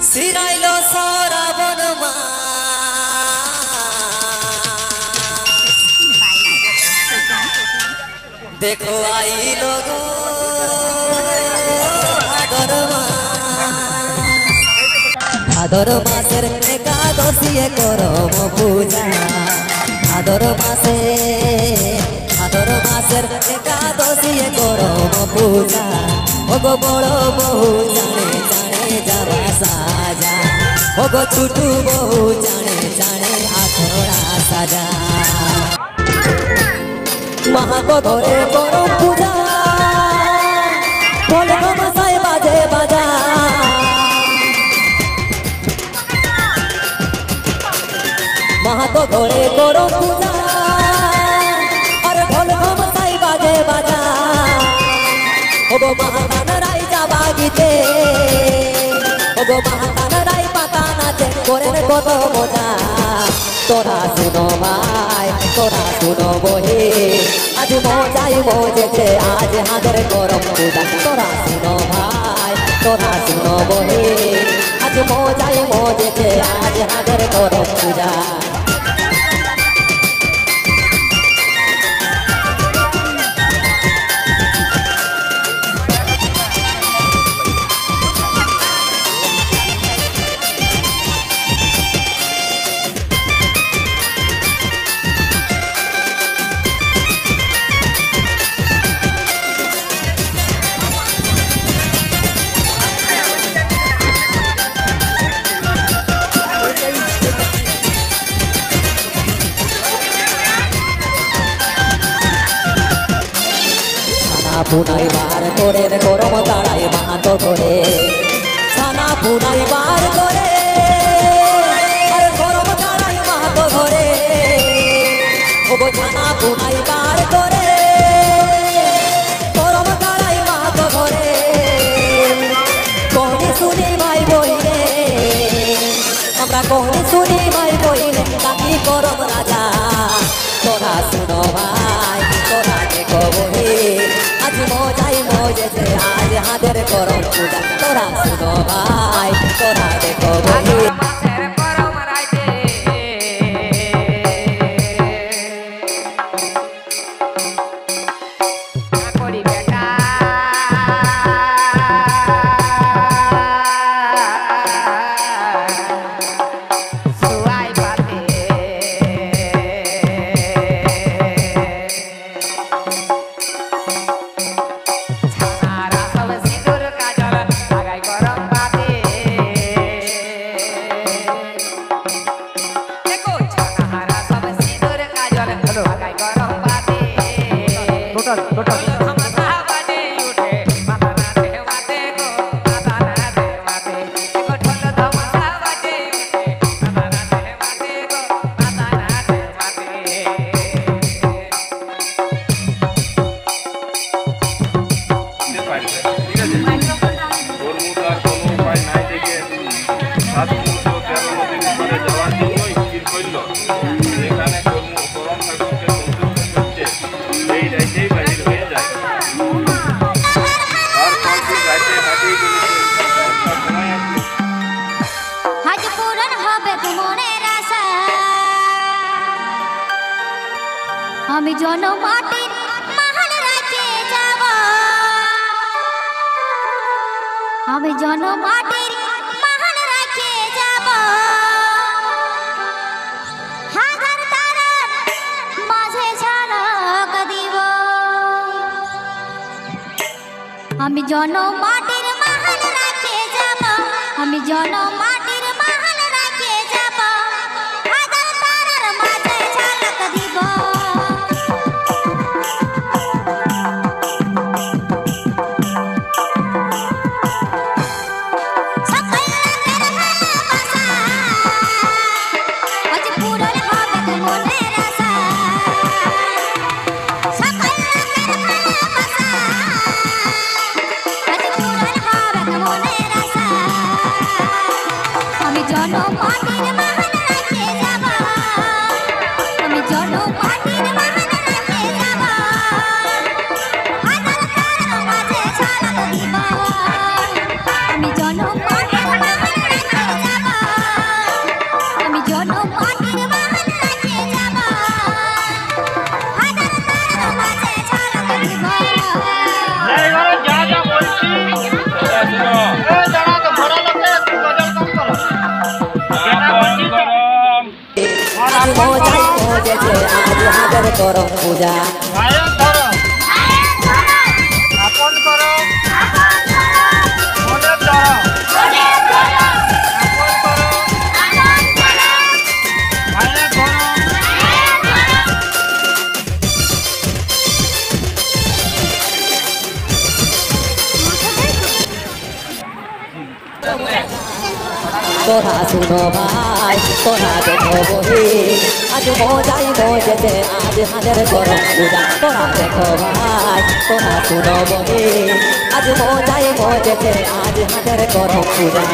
সিরাইলো সরাবন মা দেখো আইলো গো আদর মা আদর মাসের একাদশীয়ে করম পূজা আদর মাসের একাদশীয়ে করম পূজা ওগো বড় বহু জানে জানে যাবা সাজা ওগো ছুটু বহু জানে জানে আখড়া সাজা মহাগো ধরে করম পূজা বলে মশাই বাজে বাজা মহাগো ধরে করম পূজা আরে ঢোল মশাই বাজে বাজা ওগো মহাদান রাই যাবা গীতে ওগো মহাদান রাই পাতা নাচে করেন কত মজা তোরা শুনো ভাই তোরা শুনো বহে আজ মজাই মজেছে আজ হাজার করম পূজা তোরা শুনো ভাই তোরা শুনো বহে আজ মজাই মজেছে আজ হাজার করম পূজা পুনাই বার করে গরম তাড়াই মাহাত করে ছানা পুনাই বার করে গরম তাড়াই মাহাত ঘরে ওগো ছানা পুনাই বার করে গরম তাড়াই মাহাত ঘরে কহনি শুনি ভাই বইলে আমরা কহনি শুনি ভাই বইলে কাকি করম রাজা তোরা শুনো ভাই তোরা দেখো বহি আজ মজাই মজেছে আজ হাতের করম পূজা তোরা শুনো ভাই তোরা দেখো বহি আমি জনমাটির মহান রাখে যাব আমি জনমাটির মহান রাখে যাব হাজার তারার মাঝে ঝলক দিব আমি জনমাটির মহান রাখে যাব আমি জনমাটির মহান রাখে যাব হাজার তারার মাঝে ঝলক দিব আমি জনমাটির মহান রাখে মজাই মজেছে আজ হাজার করম পূজা ভাইয়ের ধরো আপন করো মনের ধরো আপন করো ভাইয়ের ধরো তোরা শুনো ভাই তোরা দেখো বহি আজ মজাই মজেছে আজ হাজার করম পূজা তোরা দেখো ভাই তোরা শুনো বহি আজ মজাই মজেছে আজ হাজার করম পূজা